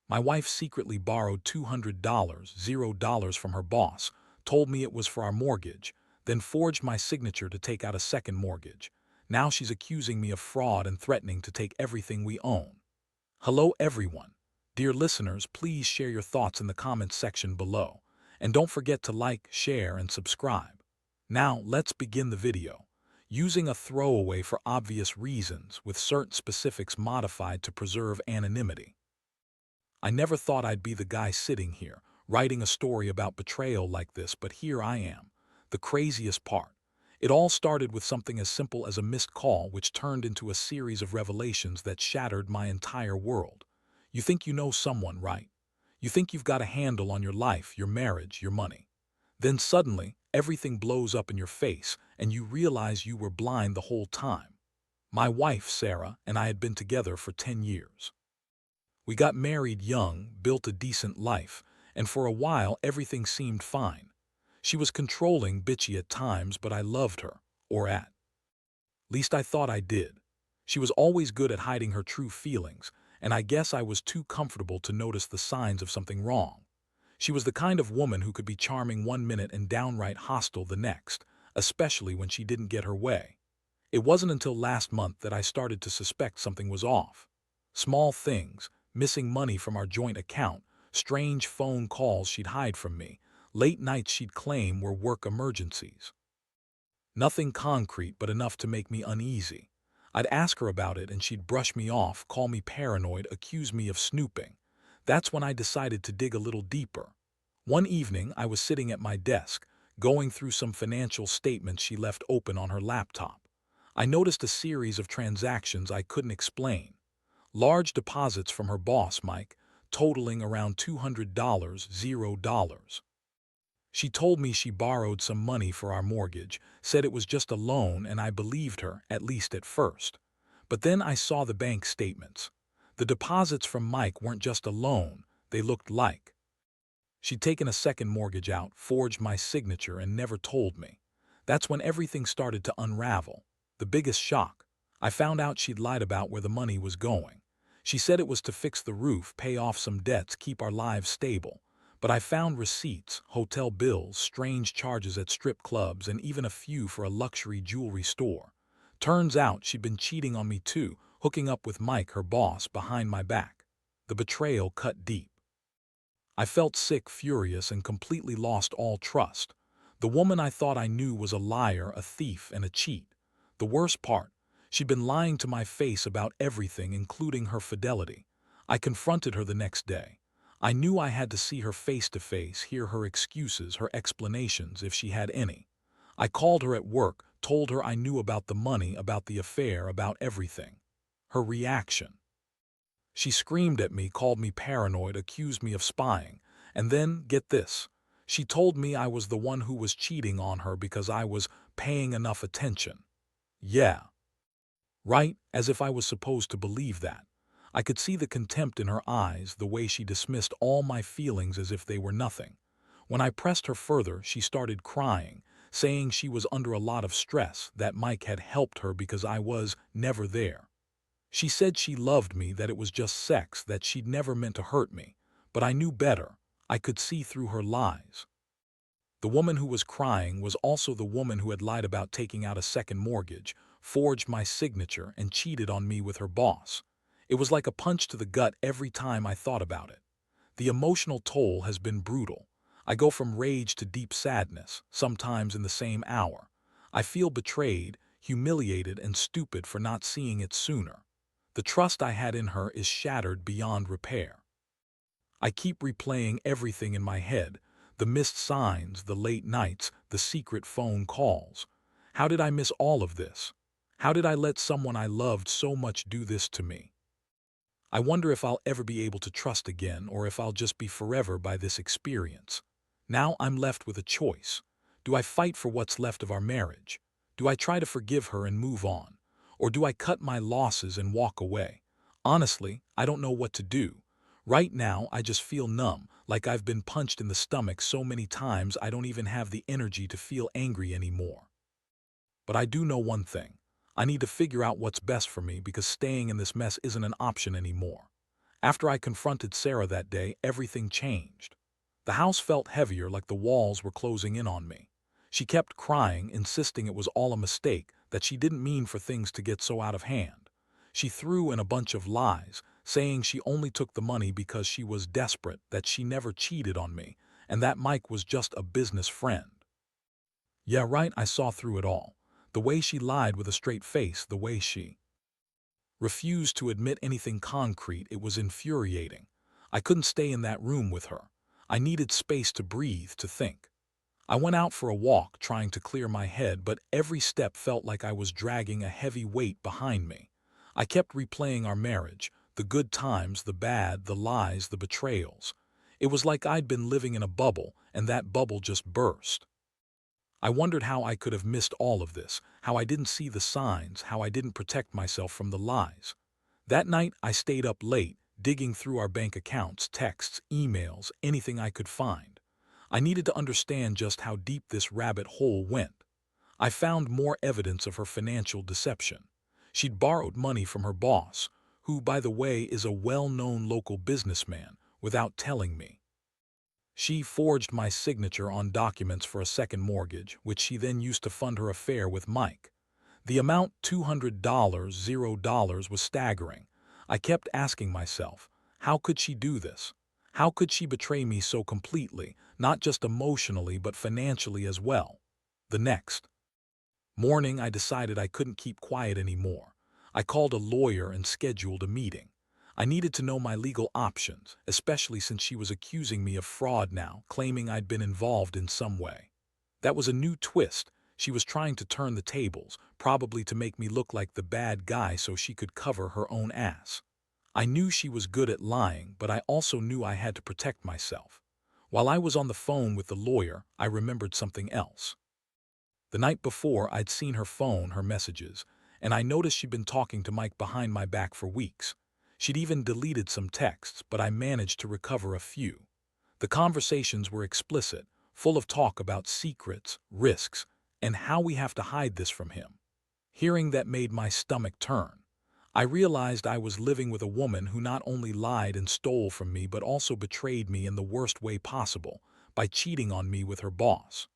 My wife secretly borrowed $200, $0 from her boss, told me it was for our mortgage, then forged my signature to take out a second mortgage. Now she's accusing me of fraud and threatening to take everything we own. Hello everyone. Dear listeners, please share your thoughts in the comments section below. And don't forget to like, share, and subscribe. Now, let's begin the video. Using a throwaway for obvious reasons, with certain specifics modified to preserve anonymity. I never thought I'd be the guy sitting here, writing a story about betrayal like this, but here I am. The craziest part. It all started with something as simple as a missed call, which turned into a series of revelations that shattered my entire world. You think you know someone, right? You think you've got a handle on your life, your marriage, your money. Then suddenly, everything blows up in your face, and you realize you were blind the whole time. My wife, Sarah, and I had been together for 10 years. We got married young, built a decent life, and for a while everything seemed fine. She was controlling, bitchy at times, but I loved her, or at least I thought I did. She was always good at hiding her true feelings, and I guess I was too comfortable to notice the signs of something wrong. She was the kind of woman who could be charming one minute and downright hostile the next, especially when she didn't get her way. It wasn't until last month that I started to suspect something was off. Small things, missing money from our joint account, strange phone calls she'd hide from me, late nights she'd claim were work emergencies. Nothing concrete, but enough to make me uneasy. I'd ask her about it and she'd brush me off, call me paranoid, accuse me of snooping. That's when I decided to dig a little deeper. One evening, I was sitting at my desk, going through some financial statements she left open on her laptop. I noticed a series of transactions I couldn't explain. Large deposits from her boss, Mike, totaling around $200, $0. She told me she borrowed some money for our mortgage, said it was just a loan, and I believed her, at least at first. But then I saw the bank statements. The deposits from Mike weren't just a loan, they looked like she'd taken a second mortgage out, forged my signature, and never told me. That's when everything started to unravel. The biggest shock. I found out she'd lied about where the money was going. She said it was to fix the roof, pay off some debts, keep our lives stable. But I found receipts, hotel bills, strange charges at strip clubs, and even a few for a luxury jewelry store. Turns out she'd been cheating on me too, hooking up with Mike, her boss, behind my back. The betrayal cut deep. I felt sick, furious, and completely lost all trust. The woman I thought I knew was a liar, a thief, and a cheat. The worst part, she'd been lying to my face about everything, including her fidelity. I confronted her the next day. I knew I had to see her face to face, hear her excuses, her explanations, if she had any. I called her at work, told her I knew about the money, about the affair, about everything. Her reaction. She screamed at me, called me paranoid, accused me of spying, and then, get this, she told me I was the one who was cheating on her because I was paying enough attention. Yeah. Right, as if I was supposed to believe that. I could see the contempt in her eyes, the way she dismissed all my feelings as if they were nothing. When I pressed her further, she started crying, saying she was under a lot of stress, that Mike had helped her because I was never there. She said she loved me, that it was just sex, that she'd never meant to hurt me. But I knew better. I could see through her lies. The woman who was crying was also the woman who had lied about taking out a second mortgage, forged my signature, and cheated on me with her boss. It was like a punch to the gut every time I thought about it. The emotional toll has been brutal. I go from rage to deep sadness, sometimes in the same hour. I feel betrayed, humiliated, and stupid for not seeing it sooner. The trust I had in her is shattered beyond repair. I keep replaying everything in my head, the missed signs, the late nights, the secret phone calls. How did I miss all of this? How did I let someone I loved so much do this to me? I wonder if I'll ever be able to trust again, or if I'll just be forever by this experience. Now I'm left with a choice. Do I fight for what's left of our marriage? Do I try to forgive her and move on? Or do I cut my losses and walk away? Honestly, I don't know what to do. Right now, I just feel numb, like I've been punched in the stomach so many times I don't even have the energy to feel angry anymore. But I do know one thing. I need to figure out what's best for me, because staying in this mess isn't an option anymore. After I confronted Sarah that day, everything changed. The house felt heavier, like the walls were closing in on me. She kept crying, insisting it was all a mistake, that she didn't mean for things to get so out of hand. She threw in a bunch of lies, saying she only took the money because she was desperate, that she never cheated on me, and that Mike was just a business friend. Yeah, right, I saw through it all. The way she lied with a straight face, the way she refused to admit anything concrete, it was infuriating. I couldn't stay in that room with her. I needed space to breathe, to think. I went out for a walk, trying to clear my head, but every step felt like I was dragging a heavy weight behind me. I kept replaying our marriage, the good times, the bad, the lies, the betrayals. It was like I'd been living in a bubble, and that bubble just burst. I wondered how I could have missed all of this, how I didn't see the signs, how I didn't protect myself from the lies. That night, I stayed up late, digging through our bank accounts, texts, emails, anything I could find. I needed to understand just how deep this rabbit hole went. I found more evidence of her financial deception. She'd borrowed money from her boss, who, by the way, is a well-known local businessman, without telling me. She forged my signature on documents for a second mortgage, which she then used to fund her affair with Mike. The amount, $200, $0, was staggering. I kept asking myself, how could she do this? How could she betray me so completely, not just emotionally but financially as well? The next morning, I decided I couldn't keep quiet anymore. I called a lawyer and scheduled a meeting. I needed to know my legal options, especially since she was accusing me of fraud now, claiming I'd been involved in some way. That was a new twist. She was trying to turn the tables, probably to make me look like the bad guy so she could cover her own ass. I knew she was good at lying, but I also knew I had to protect myself. While I was on the phone with the lawyer, I remembered something else. The night before, I'd seen her phone, her messages, and I noticed she'd been talking to Mike behind my back for weeks. She'd even deleted some texts, but I managed to recover a few. The conversations were explicit, full of talk about secrets, risks, and how we have to hide this from him. Hearing that made my stomach turn. I realized I was living with a woman who not only lied and stole from me but also betrayed me in the worst way possible, by cheating on me with her boss.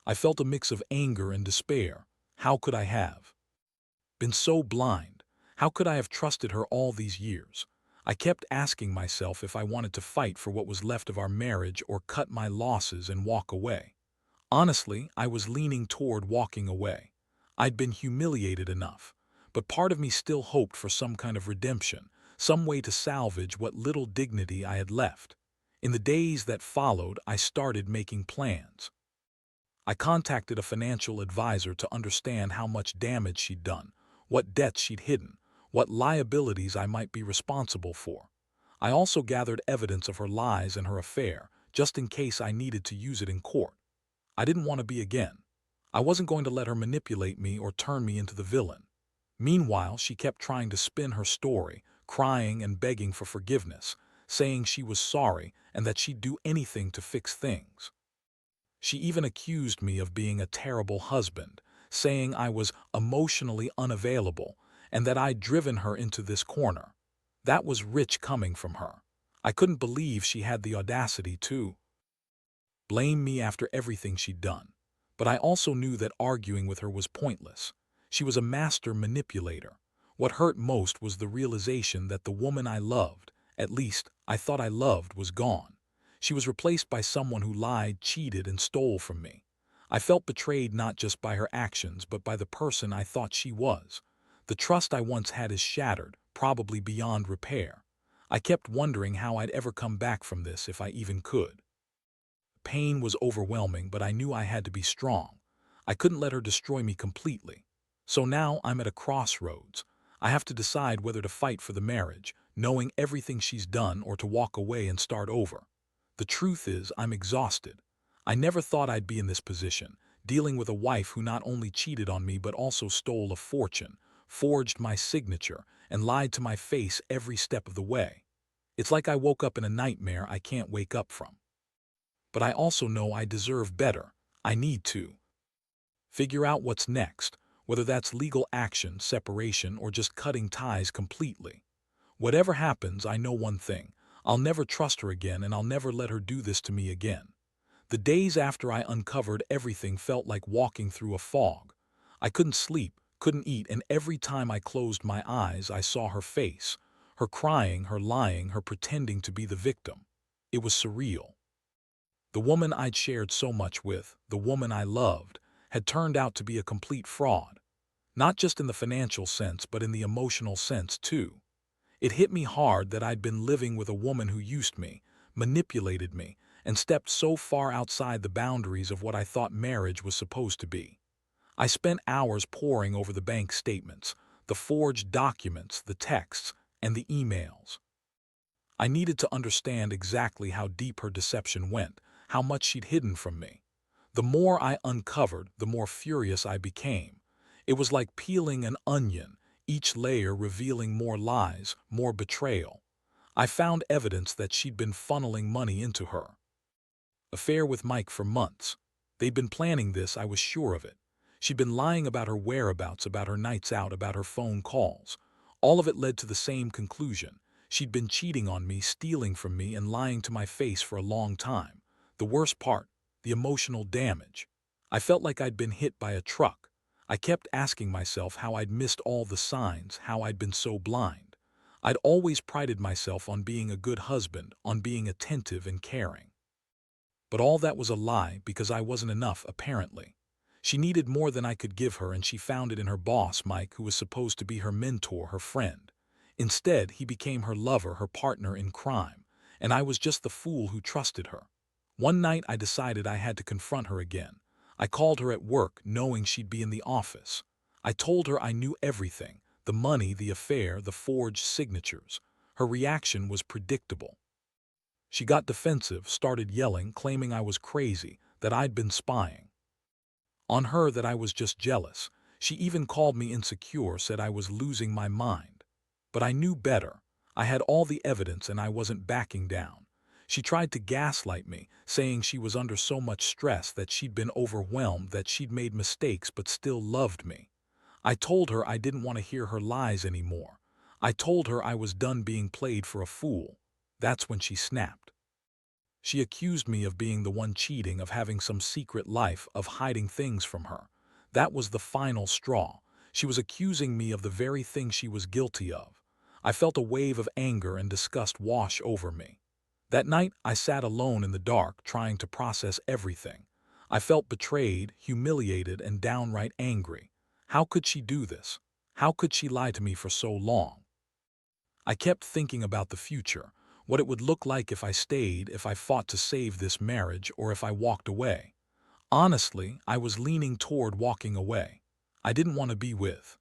I felt a mix of anger and despair. How could I have been so blind? How could I have trusted her all these years? I kept asking myself if I wanted to fight for what was left of our marriage or cut my losses and walk away. Honestly, I was leaning toward walking away. I'd been humiliated enough, but part of me still hoped for some kind of redemption, some way to salvage what little dignity I had left. In the days that followed, I started making plans. I contacted a financial advisor to understand how much damage she'd done, what debts she'd hidden, what liabilities I might be responsible for. I also gathered evidence of her lies and her affair, just in case I needed to use it in court. I didn't want to be again. I wasn't going to let her manipulate me or turn me into the villain. Meanwhile, she kept trying to spin her story, crying and begging for forgiveness, saying she was sorry and that she'd do anything to fix things. She even accused me of being a terrible husband, saying I was emotionally unavailable and that I'd driven her into this corner. That was rich coming from her. I couldn't believe she had the audacity to blame me after everything she'd done. But I also knew that arguing with her was pointless. She was a master manipulator. What hurt most was the realization that the woman I loved, at least I thought I loved, was gone. She was replaced by someone who lied, cheated, and stole from me. I felt betrayed not just by her actions, but by the person I thought she was. The trust I once had is shattered, probably beyond repair. I kept wondering how I'd ever come back from this, if I even could. Pain was overwhelming, but I knew I had to be strong. I couldn't let her destroy me completely. So now I'm at a crossroads. I have to decide whether to fight for the marriage, knowing everything she's done, or to walk away and start over. The truth is, I'm exhausted. I never thought I'd be in this position, dealing with a wife who not only cheated on me but also stole a fortune, forged my signature, and lied to my face every step of the way. It's like I woke up in a nightmare I can't wake up from. But I also know I deserve better. I need to figure out what's next, whether that's legal action, separation, or just cutting ties completely. Whatever happens, I know one thing. I'll never trust her again, and I'll never let her do this to me again. The days after I uncovered everything felt like walking through a fog. I couldn't sleep, couldn't eat, and every time I closed my eyes, I saw her face. Her crying, her lying, her pretending to be the victim. It was surreal. The woman I'd shared so much with, the woman I loved, had turned out to be a complete fraud. Not just in the financial sense, but in the emotional sense, too. It hit me hard that I'd been living with a woman who used me, manipulated me, and stepped so far outside the boundaries of what I thought marriage was supposed to be. I spent hours poring over the bank statements, the forged documents, the texts, and the emails. I needed to understand exactly how deep her deception went, how much she'd hidden from me. The more I uncovered, the more furious I became. It was like peeling an onion, each layer revealing more lies, more betrayal. I found evidence that she'd been funneling money into her affair with Mike for months. They'd been planning this, I was sure of it. She'd been lying about her whereabouts, about her nights out, about her phone calls. All of it led to the same conclusion. She'd been cheating on me, stealing from me, and lying to my face for a long time. The worst part, the emotional damage. I felt like I'd been hit by a truck. I kept asking myself how I'd missed all the signs, how I'd been so blind. I'd always prided myself on being a good husband, on being attentive and caring. But all that was a lie because I wasn't enough, apparently. She needed more than I could give her, and she found it in her boss, Mike, who was supposed to be her mentor, her friend. Instead, he became her lover, her partner in crime, and I was just the fool who trusted her. One night, I decided I had to confront her again. I called her at work, knowing she'd be in the office. I told her I knew everything, the money, the affair, the forged signatures. Her reaction was predictable. She got defensive, started yelling, claiming I was crazy, that I'd been spying on her, that I was just jealous. She even called me insecure, said I was losing my mind. But I knew better. I had all the evidence and I wasn't backing down. She tried to gaslight me, saying she was under so much stress, that she'd been overwhelmed, that she'd made mistakes but still loved me. I told her I didn't want to hear her lies anymore. I told her I was done being played for a fool. That's when she snapped. She accused me of being the one cheating, of having some secret life, of hiding things from her. That was the final straw. She was accusing me of the very thing she was guilty of. I felt a wave of anger and disgust wash over me. That night, I sat alone in the dark, trying to process everything. I felt betrayed, humiliated, and downright angry. How could she do this? How could she lie to me for so long? I kept thinking about the future, what it would look like if I stayed, if I fought to save this marriage, or if I walked away. Honestly, I was leaning toward walking away. I didn't want to be with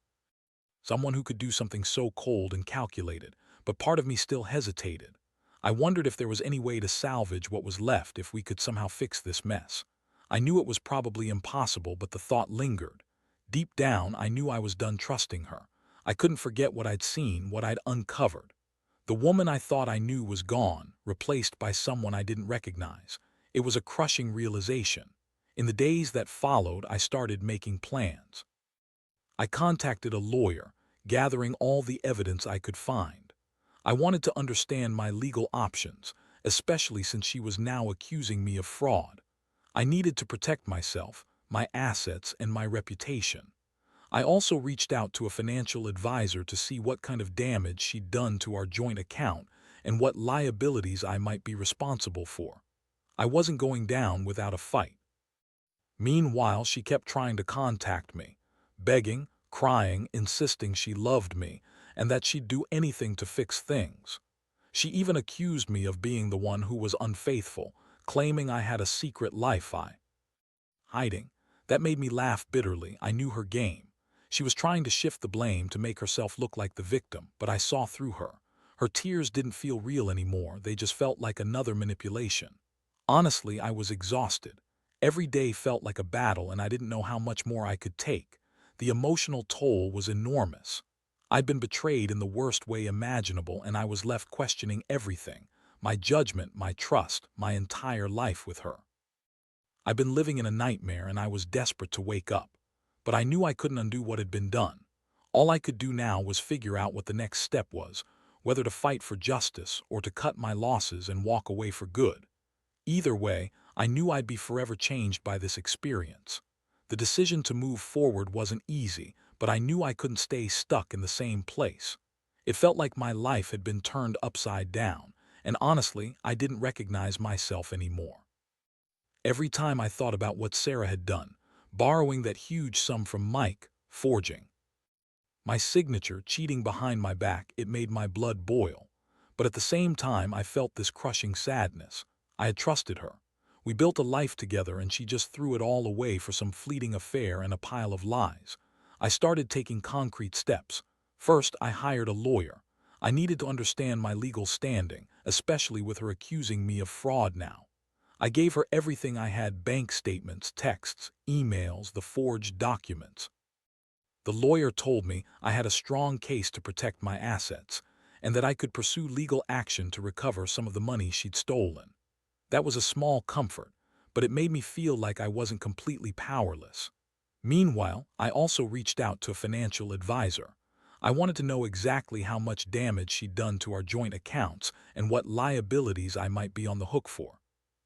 someone who could do something so cold and calculated, but part of me still hesitated. I wondered if there was any way to salvage what was left, if we could somehow fix this mess. I knew it was probably impossible, but the thought lingered. Deep down, I knew I was done trusting her. I couldn't forget what I'd seen, what I'd uncovered. The woman I thought I knew was gone, replaced by someone I didn't recognize. It was a crushing realization. In the days that followed, I started making plans. I contacted a lawyer, gathering all the evidence I could find. I wanted to understand my legal options, especially since she was now accusing me of fraud. I needed to protect myself, my assets, and my reputation. I also reached out to a financial advisor to see what kind of damage she'd done to our joint account and what liabilities I might be responsible for. I wasn't going down without a fight. Meanwhile, she kept trying to contact me, begging, crying, insisting she loved me and that she'd do anything to fix things. She even accused me of being the one who was unfaithful, claiming I had a secret life I hiding. That made me laugh bitterly. I knew her game. She was trying to shift the blame to make herself look like the victim, but I saw through her. Her tears didn't feel real anymore, they just felt like another manipulation. Honestly, I was exhausted. Every day felt like a battle, and I didn't know how much more I could take. The emotional toll was enormous. I'd been betrayed in the worst way imaginable, and I was left questioning everything: my judgment, my trust, my entire life with her. I'd been living in a nightmare, and I was desperate to wake up. But I knew I couldn't undo what had been done. All I could do now was figure out what the next step was, whether to fight for justice or to cut my losses and walk away for good. Either way, I knew I'd be forever changed by this experience. The decision to move forward wasn't easy, but I knew I couldn't stay stuck in the same place. It felt like my life had been turned upside down, and honestly, I didn't recognize myself anymore. Every time I thought about what Sarah had done, borrowing that huge sum from Mike, forging my signature, cheating behind my back, it made my blood boil. But at the same time, I felt this crushing sadness. I had trusted her. We built a life together and she just threw it all away for some fleeting affair and a pile of lies. I started taking concrete steps. First, I hired a lawyer. I needed to understand my legal standing, especially with her accusing me of fraud now. I gave her everything I had: bank statements, texts, emails, the forged documents. The lawyer told me I had a strong case to protect my assets, and that I could pursue legal action to recover some of the money she'd stolen. That was a small comfort, but it made me feel like I wasn't completely powerless. Meanwhile, I also reached out to a financial advisor. I wanted to know exactly how much damage she'd done to our joint accounts and what liabilities I might be on the hook for.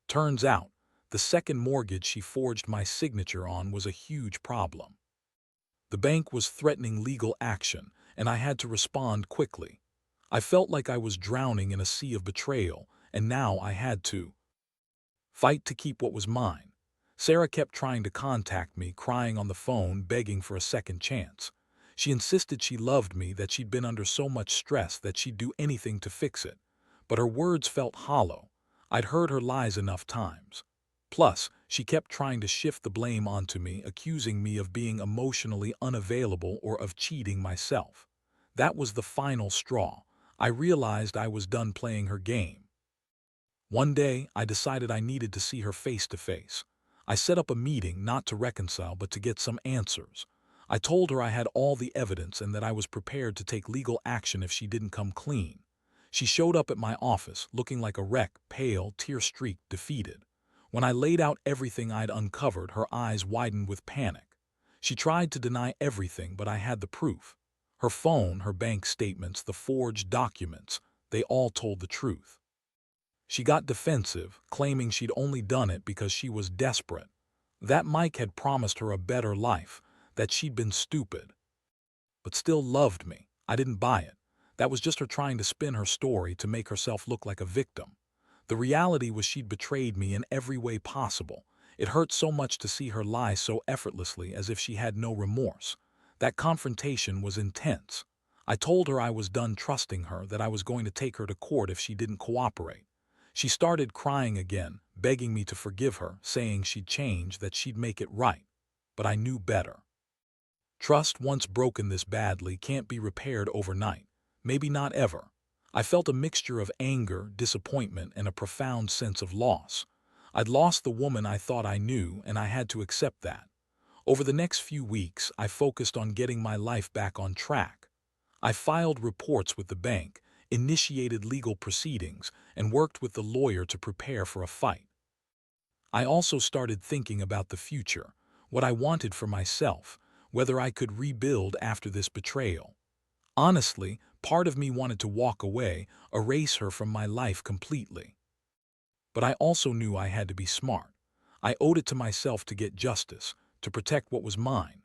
Turns out, the second mortgage she forged my signature on was a huge problem. The bank was threatening legal action, and I had to respond quickly. I felt like I was drowning in a sea of betrayal, and now I had to fight to keep what was mine. Sarah kept trying to contact me, crying on the phone, begging for a second chance. She insisted she loved me, that she'd been under so much stress that she'd do anything to fix it. But her words felt hollow. I'd heard her lies enough times. Plus, she kept trying to shift the blame onto me, accusing me of being emotionally unavailable or of cheating myself. That was the final straw. I realized I was done playing her game. One day, I decided I needed to see her face to face. I set up a meeting, not to reconcile but to get some answers. I told her I had all the evidence and that I was prepared to take legal action if she didn't come clean. She showed up at my office, looking like a wreck, pale, tear-streaked, defeated. When I laid out everything I'd uncovered, her eyes widened with panic. She tried to deny everything, but I had the proof. Her phone, her bank statements, the forged documents, they all told the truth. She got defensive, claiming she'd only done it because she was desperate. That Mike had promised her a better life, that she'd been stupid, but still loved me. I didn't buy it. That was just her trying to spin her story to make herself look like a victim. The reality was she'd betrayed me in every way possible. It hurt so much to see her lie so effortlessly, as if she had no remorse. That confrontation was intense. I told her I was done trusting her, that I was going to take her to court if she didn't cooperate. She started crying again, begging me to forgive her, saying she'd change, that she'd make it right. But I knew better. Trust, once broken this badly, can't be repaired overnight. Maybe not ever. I felt a mixture of anger, disappointment, and a profound sense of loss. I'd lost the woman I thought I knew, and I had to accept that. Over the next few weeks, I focused on getting my life back on track. I filed reports with the bank, initiated legal proceedings, and worked with the lawyer to prepare for a fight. I also started thinking about the future, what I wanted for myself, whether I could rebuild after this betrayal. Honestly, part of me wanted to walk away, erase her from my life completely. But I also knew I had to be smart. I owed it to myself to get justice, to protect what was mine.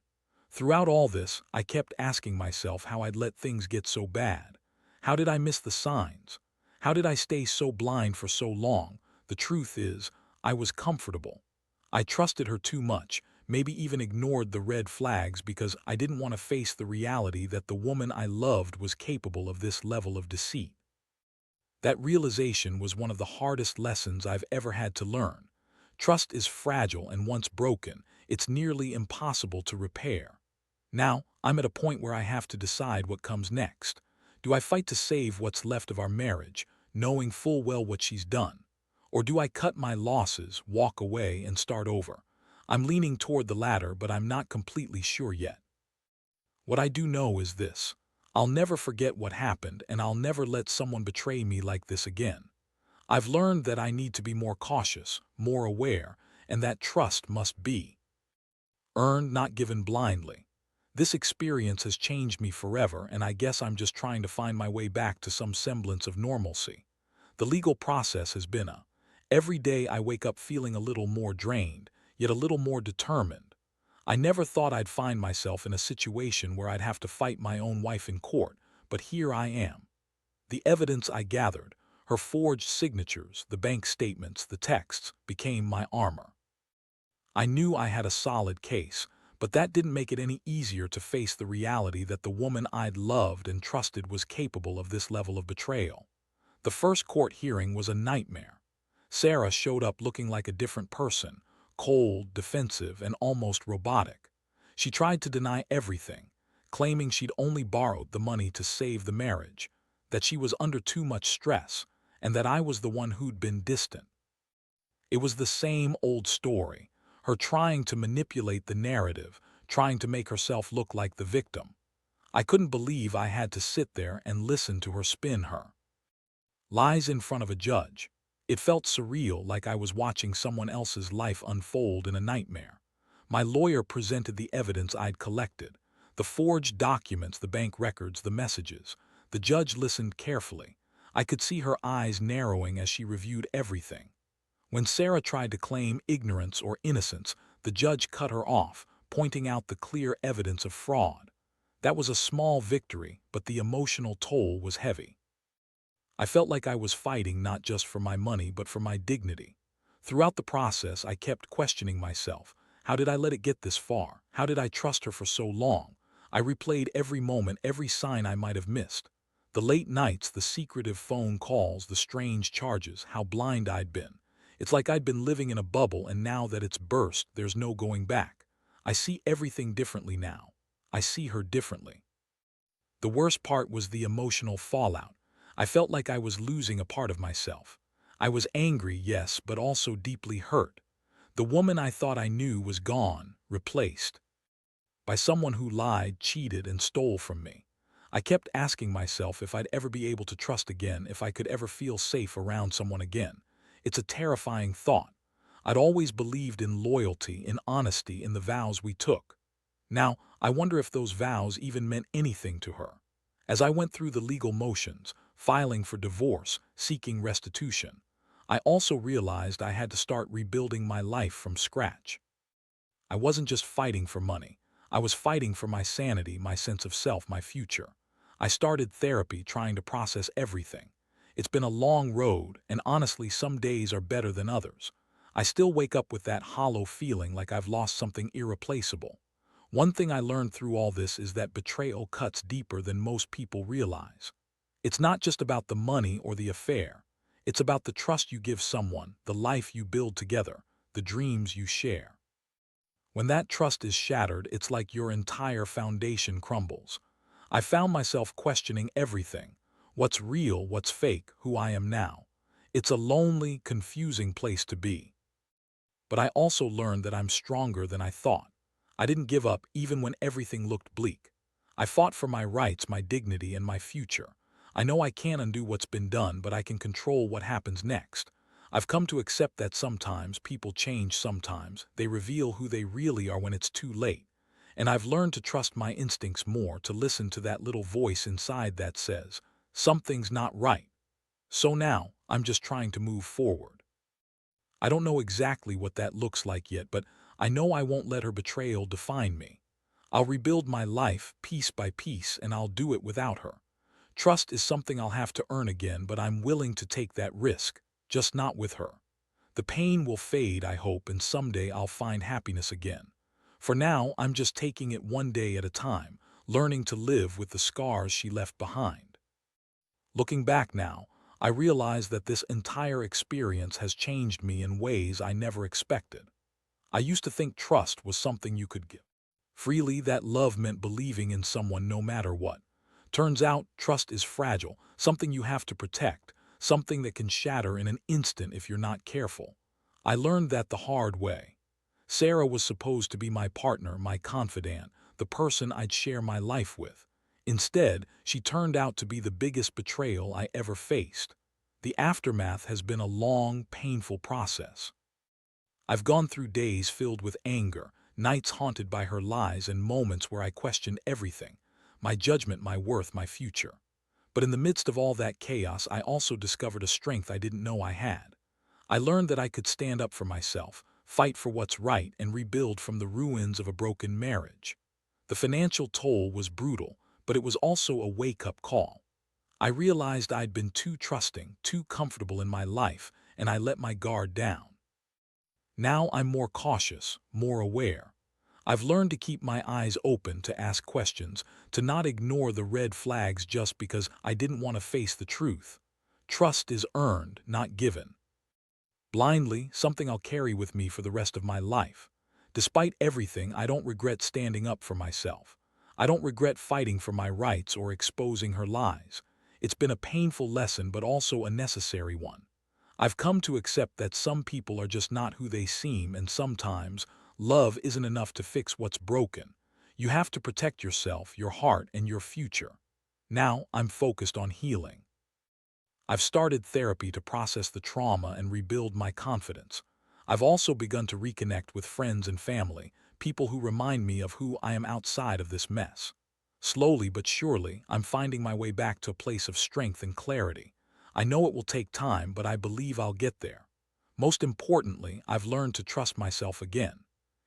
Throughout all this, I kept asking myself how I'd let things get so bad. How did I miss the signs? How did I stay so blind for so long? The truth is, I was comfortable. I trusted her too much, maybe even ignored the red flags because I didn't want to face the reality that the woman I loved was capable of this level of deceit. That realization was one of the hardest lessons I've ever had to learn. Trust is fragile, and once broken, it's nearly impossible to repair. Now, I'm at a point where I have to decide what comes next. Do I fight to save what's left of our marriage, knowing full well what she's done? Or do I cut my losses, walk away, and start over? I'm leaning toward the latter, but I'm not completely sure yet. What I do know is this: I'll never forget what happened, and I'll never let someone betray me like this again. I've learned that I need to be more cautious, more aware, and that trust must be earned, not given blindly. This experience has changed me forever, and I guess I'm just trying to find my way back to some semblance of normalcy. The legal process has been every day I wake up feeling a little more drained, yet a little more determined. I never thought I'd find myself in a situation where I'd have to fight my own wife in court, but here I am. The evidence I gathered, her forged signatures, the bank statements, the texts, became my armor. I knew I had a solid case, but that didn't make it any easier to face the reality that the woman I'd loved and trusted was capable of this level of betrayal. The first court hearing was a nightmare. Sarah showed up looking like a different person, cold, defensive, and almost robotic. She tried to deny everything, claiming she'd only borrowed the money to save the marriage, that she was under too much stress, and that I was the one who'd been distant. It was the same old story, her trying to manipulate the narrative, trying to make herself look like the victim. I couldn't believe I had to sit there and listen to her spin her lies in front of a judge. It felt surreal, like I was watching someone else's life unfold in a nightmare. My lawyer presented the evidence I'd collected, the forged documents, the bank records, the messages. The judge listened carefully. I could see her eyes narrowing as she reviewed everything. When Sarah tried to claim ignorance or innocence, the judge cut her off, pointing out the clear evidence of fraud. That was a small victory, but the emotional toll was heavy. I felt like I was fighting not just for my money, but for my dignity. Throughout the process, I kept questioning myself. How did I let it get this far? How did I trust her for so long? I replayed every moment, every sign I might have missed. The late nights, the secretive phone calls, the strange charges, how blind I'd been. It's like I'd been living in a bubble, and now that it's burst, there's no going back. I see everything differently now. I see her differently. The worst part was the emotional fallout. I felt like I was losing a part of myself. I was angry, yes, but also deeply hurt. The woman I thought I knew was gone, replaced by someone who lied, cheated, and stole from me. I kept asking myself if I'd ever be able to trust again, if I could ever feel safe around someone again. It's a terrifying thought. I'd always believed in loyalty, in honesty, in the vows we took. Now, I wonder if those vows even meant anything to her. As I went through the legal motions, filing for divorce, seeking restitution, I also realized I had to start rebuilding my life from scratch. I wasn't just fighting for money. I was fighting for my sanity, my sense of self, my future. I started therapy, trying to process everything. It's been a long road, and honestly, some days are better than others. I still wake up with that hollow feeling, like I've lost something irreplaceable. One thing I learned through all this is that betrayal cuts deeper than most people realize. It's not just about the money or the affair. It's about the trust you give someone, the life you build together, the dreams you share. When that trust is shattered, it's like your entire foundation crumbles. I found myself questioning everything. What's real, what's fake, who I am now. It's a lonely, confusing place to be. But I also learned that I'm stronger than I thought. I didn't give up even when everything looked bleak. I fought for my rights, my dignity, and my future. I know I can't undo what's been done, but I can control what happens next. I've come to accept that sometimes people change, sometimes they reveal who they really are when it's too late. And I've learned to trust my instincts more, to listen to that little voice inside that says, something's not right. So now, I'm just trying to move forward. I don't know exactly what that looks like yet, but I know I won't let her betrayal define me. I'll rebuild my life piece by piece, and I'll do it without her. Trust is something I'll have to earn again, but I'm willing to take that risk, just not with her. The pain will fade, I hope, and someday I'll find happiness again. For now, I'm just taking it one day at a time, learning to live with the scars she left behind. Looking back now, I realize that this entire experience has changed me in ways I never expected. I used to think trust was something you could give freely, that love meant believing in someone no matter what. Turns out, trust is fragile, something you have to protect, something that can shatter in an instant if you're not careful. I learned that the hard way. Sarah was supposed to be my partner, my confidant, the person I'd share my life with. Instead, she turned out to be the biggest betrayal I ever faced. The aftermath has been a long, painful process. I've gone through days filled with anger, nights haunted by her lies and moments where I questioned everything, my judgment, my worth, my future. But in the midst of all that chaos, I also discovered a strength I didn't know I had. I learned that I could stand up for myself, fight for what's right, and rebuild from the ruins of a broken marriage. The financial toll was brutal, but it was also a wake-up call. I realized I'd been too trusting, too comfortable in my life, and I let my guard down. Now I'm more cautious, more aware. I've learned to keep my eyes open, to ask questions, to not ignore the red flags just because I didn't want to face the truth. Trust is earned, not given. Blindly, something I'll carry with me for the rest of my life. Despite everything, I don't regret standing up for myself. I don't regret fighting for my rights or exposing her lies. It's been a painful lesson, but also a necessary one. I've come to accept that some people are just not who they seem, and sometimes love isn't enough to fix what's broken. You have to protect yourself, your heart, and your future. Now I'm focused on healing. I've started therapy to process the trauma and rebuild my confidence. I've also begun to reconnect with friends and family, people who remind me of who I am outside of this mess. Slowly but surely, I'm finding my way back to a place of strength and clarity. I know it will take time, but I believe I'll get there. Most importantly, I've learned to trust myself again.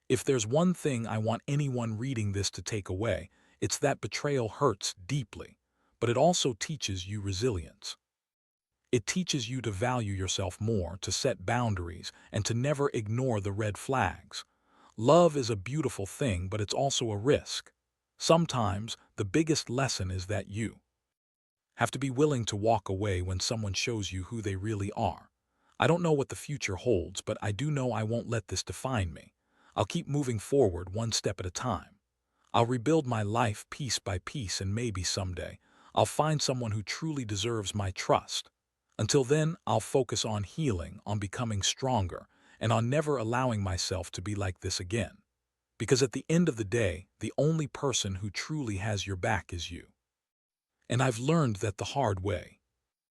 If there's one thing I want anyone reading this to take away, it's that betrayal hurts deeply, but it also teaches you resilience. It teaches you to value yourself more, to set boundaries, and to never ignore the red flags. Love is a beautiful thing, but it's also a risk. Sometimes, the biggest lesson is that you have to be willing to walk away when someone shows you who they really are. I don't know what the future holds, but I do know I won't let this define me. I'll keep moving forward one step at a time. I'll rebuild my life piece by piece, and maybe someday I'll find someone who truly deserves my trust. Until then, I'll focus on healing, on becoming stronger, and on never allowing myself to be like this again. Because at the end of the day, the only person who truly has your back is you. And I've learned that the hard way.